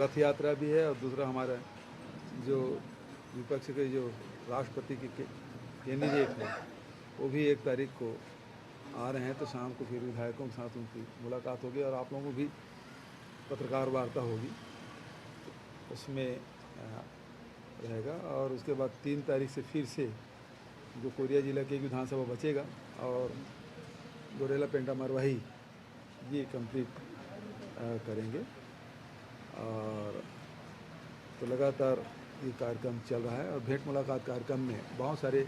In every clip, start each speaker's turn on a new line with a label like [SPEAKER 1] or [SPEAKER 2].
[SPEAKER 1] रथ यात्रा भी है और दूसरा हमारा जो विपक्ष के जो राष्ट्रपति के कैंडिडेट हैं वो भी 1 तारीख को आ रहे हैं, तो शाम को फिर विधायकों के साथ उनकी मुलाकात होगी और आप लोगों को भी पत्रकार वार्ता होगी, उसमें रहेगा। और उसके बाद 3 तारीख से फिर से जो कोरिया जिला की विधानसभा बचेगा और गोरेला पेंटा मरवाही ये कंप्लीट करेंगे। और तो लगातार ये कार्यक्रम चल रहा है और भेंट मुलाकात कार्यक्रम में बहुत सारे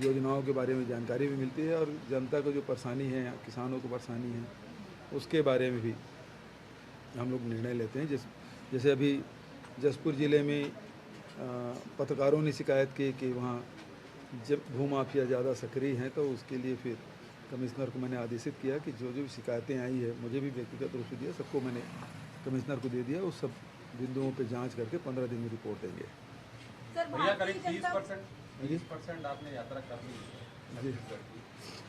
[SPEAKER 1] योजनाओं के बारे में जानकारी भी मिलती है और जनता को जो परेशानी है, किसानों को परेशानी है, उसके बारे में भी हम लोग निर्णय लेते हैं। जैसे अभी जसपुर ज़िले में पत्रकारों ने शिकायत की कि वहाँ जब भूमाफिया ज़्यादा सक्रिय हैं, तो उसके लिए फिर कमिश्नर को मैंने आदेशित किया कि जो जो शिकायतें आई है, मुझे भी व्यक्तिगत रूप से दिया, सबको मैंने कमिश्नर को दे दिया। उस सब बिंदुओं पे जांच करके 15 दिन में रिपोर्ट देंगे।
[SPEAKER 2] भैया करीब 30% आपने यात्रा कर ली है
[SPEAKER 1] जी।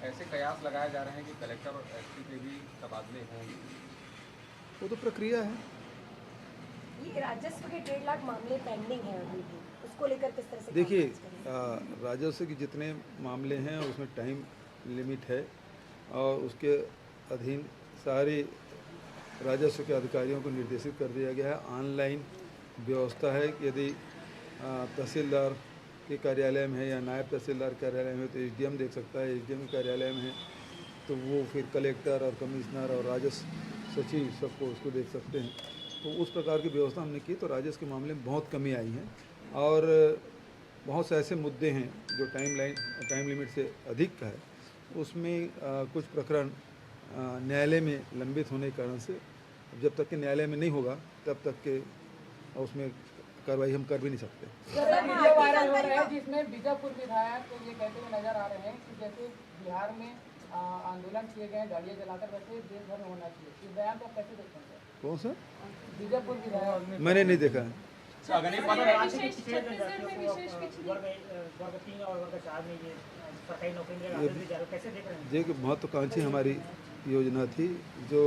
[SPEAKER 2] ऐसे कयास लगाए जा रहे हैं कि कलेक्टर और एसपी के भी तबादले होंगे।
[SPEAKER 1] वो तो प्रक्रिया है।
[SPEAKER 3] ये राजस्व के 1.5 लाख मामले पेंडिंग हैं अभी भी, उसको लेकर किस तरह से
[SPEAKER 1] देखिए, राजस्व के जितने मामले हैं उसमें टाइम लिमिट है और उसके अधीन सारे राजस्व के अधिकारियों को निर्देशित कर दिया गया है। ऑनलाइन व्यवस्था है कि यदि तहसीलदार के कार्यालय में है या नायब तहसीलदार कार्यालय में है तो एसडीएम देख सकता है, एसडीएम के कार्यालय में है तो वो फिर कलेक्टर और कमिश्नर और राजस्व सचिव सबको उसको देख सकते हैं। तो उस प्रकार की व्यवस्था हमने की, तो राजस्व के मामले में बहुत कमी आई है और बहुत से ऐसे मुद्दे हैं जो टाइम लिमिट से अधिक का है, उसमें कुछ प्रकरण न्यायालय में लंबित होने के कारण से जब तक कि न्यायालय में नहीं होगा तब तक के उसमें कार्रवाई हम कर भी नहीं सकते।
[SPEAKER 4] वीडियो वायरल हो रहा है जिसमें बीजापुर विधायक तो ये कहते हुए नजर आ रहे हैं कि जैसे बिहार में आंदोलन किए गए गाड़ियां जलाकर, वैसे देश भर में होना चाहिए। इस बयान को कैसे देखते हैं?
[SPEAKER 1] कौन सा?
[SPEAKER 4] बीजापुर विधायक
[SPEAKER 1] मैंने नहीं देखा है। ये महत्वाकांक्षी हमारी योजना थी जो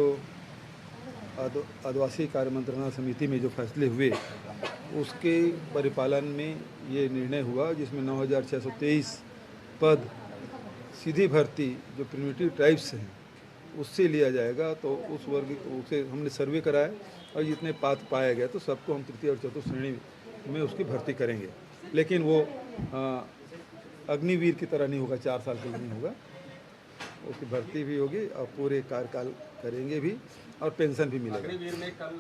[SPEAKER 1] आदिवासी कार्य मंत्रणा समिति में जो फैसले हुए उसके परिपालन में ये निर्णय हुआ, जिसमें 9,623 पद सीधी भर्ती जो प्रिमिटिव ट्राइब्स हैं उससे लिया जाएगा। तो उस वर्ग उसे हमने सर्वे कराया और जितने पात्र पाया गया तो सबको हम तृतीय और चतुर्थ श्रेणी में उसकी भर्ती करेंगे। लेकिन वो अग्निवीर की तरह नहीं होगा, 4 साल के लिए नहीं होगा, उसकी भर्ती भी होगी और पूरे कार्यकाल करेंगे भी और पेंशन भी मिलेगा।
[SPEAKER 2] अग्निवीर में कल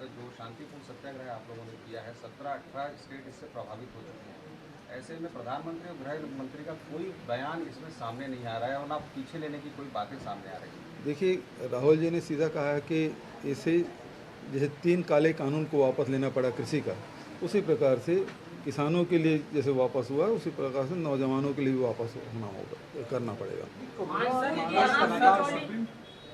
[SPEAKER 2] जो शांतिपूर्ण सत्याग्रह आप लोगों ने किया है, 17-18 स्टेट इससे प्रभावित हो चुके हैं। ऐसे में प्रधानमंत्री और गृह मंत्री का कोई बयान इसमें सामने नहीं आ रहा है और ना पीछे लेने की कोई बातें सामने आ रही है।
[SPEAKER 1] देखिए, राहुल जी ने सीधा कहा है कि इसे जैसे 3 काले कानून को वापस लेना पड़ा कृषि का, उसी प्रकार से किसानों के लिए जैसे वापस हुआ उसी प्रकार से नौजवानों के लिए भी वापस होना होगा, करना पड़ेगा।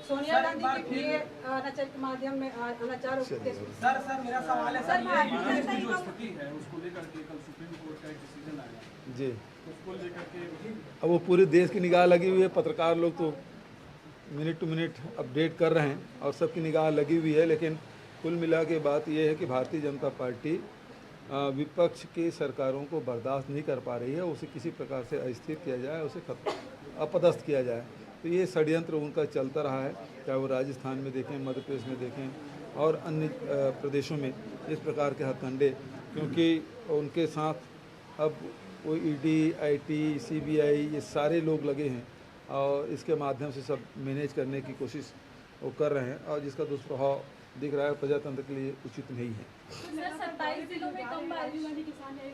[SPEAKER 3] सोनिया गांधी के लिए अनाचार के माध्यम में अनाचार
[SPEAKER 4] सर मेरा सवाल है सर,
[SPEAKER 3] ये
[SPEAKER 5] जो स्थिति है उसको लेकर के कल सुप्रीम कोर्ट का एक डिसीजन आया
[SPEAKER 1] जी,
[SPEAKER 5] उसको लेकर के
[SPEAKER 1] अब वो पूरे देश की निगाह लगी हुई है। पत्रकार लोग तो मिनट टू मिनट अपडेट कर रहे हैं और सबकी निगाह लगी हुई है, लेकिन कुल मिला के बात यह है कि भारतीय जनता पार्टी विपक्ष की सरकारों को बर्दाश्त नहीं कर पा रही है। उसे किसी प्रकार से अस्थिर किया जाए, उसे अपदस्थ किया जाए। तो ये षड्यंत्र उनका चलता रहा है, चाहे वो राजस्थान में देखें, मध्य प्रदेश में देखें और अन्य प्रदेशों में इस प्रकार के हथकंडे, क्योंकि उनके साथ अब वो ईडी, आईटी, सीबीआई ये सारे लोग लगे हैं और इसके माध्यम से सब मैनेज करने की कोशिश वो कर रहे हैं और जिसका दुष्प्रभाव दिख रहा है प्रजातंत्र के लिए उचित नहीं है।
[SPEAKER 6] सर 27 जिलों में कम बारिश वाली किसान है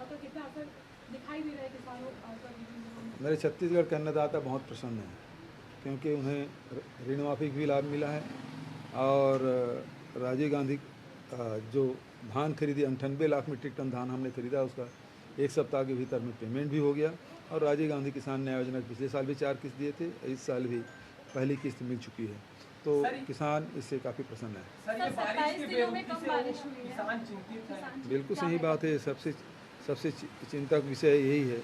[SPEAKER 6] तो कितना असर दिखाई दे रहा है किसानों पर?
[SPEAKER 1] मेरे छत्तीसगढ़ के अन्नदाता बहुत प्रसन्न हैं क्योंकि उन्हें ऋण माफी भी लाभ मिला है और राजीव गांधी जो धान खरीदी 98 लाख मीट्रिक टन धान हमने खरीदा, उसका 1 सप्ताह के भीतर में पेमेंट भी हो गया। और राजीव गांधी किसान न्याय योजना पिछले साल भी 4 किस्त दिए थे, इस साल भी पहली किस्त मिल चुकी है, तो किसान इससे काफ़ी प्रसन्न है।
[SPEAKER 4] सर ये बारिश की बेरुखी से किसान चिंतित है।
[SPEAKER 1] बिल्कुल सही बात है। सबसे चिंता का विषय यही है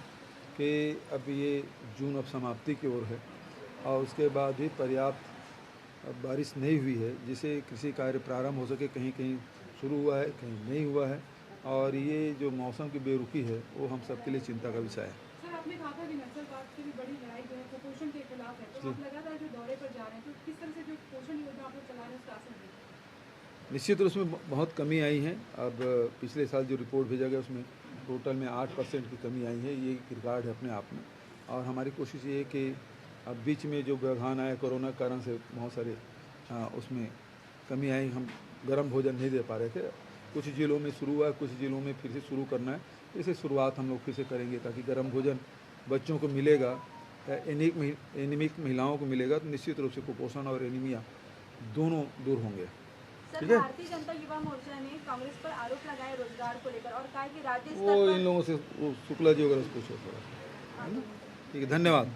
[SPEAKER 1] कि अब ये जून अब समाप्ति की ओर है और उसके बाद भी पर्याप्त बारिश नहीं हुई है जिससे कृषि कार्य प्रारंभ हो सके। कहीं कहीं शुरू हुआ है, कहीं नहीं हुआ है, और ये जो मौसम की बेरुखी है वो हम सबके लिए चिंता का विषय है।
[SPEAKER 6] सर आपने कहा था कि नक्सलवाद की भी बड़ी लड़ाई जो है कुपोषण के खिलाफ है, तो आप लगातार जो दौरे पर जा रहे हैं, तो किस तरह से जो पोषण योजना आप लोग चला रहे हैं उसका असर देखें?
[SPEAKER 1] निश्चित रूप में बहुत कमी आई है। अब पिछले साल जो रिपोर्ट भेजा गया उसमें टोटल में 8% की कमी आई है, ये एक रिकॉर्ड है अपने आप में। और हमारी कोशिश ये है कि अब बीच में जो व्यवधान आया कोरोना के कारण से बहुत सारे उसमें कमी आई, हम गर्म भोजन नहीं दे पा रहे थे। कुछ जिलों में शुरू हुआ है, कुछ जिलों में फिर से शुरू करना है। इसे शुरुआत हम लोग फिर से करेंगे ताकि गर्म भोजन बच्चों को मिलेगा, एनीमिक महिलाओं को मिलेगा, तो निश्चित रूप से कुपोषण और एनीमिया दोनों दूर होंगे।
[SPEAKER 7] सर,
[SPEAKER 1] ठीक है,
[SPEAKER 7] भारतीय जनता युवा मोर्चा ने कांग्रेस पर आरोप लगाए रोजगार को लेकर और कहा कि राज्य
[SPEAKER 1] वो
[SPEAKER 7] स्तर
[SPEAKER 1] इन लोगों से वो शुक्ला जी वगैरह से पूछो थोड़ा सा, है ना? ठीक है, धन्यवाद।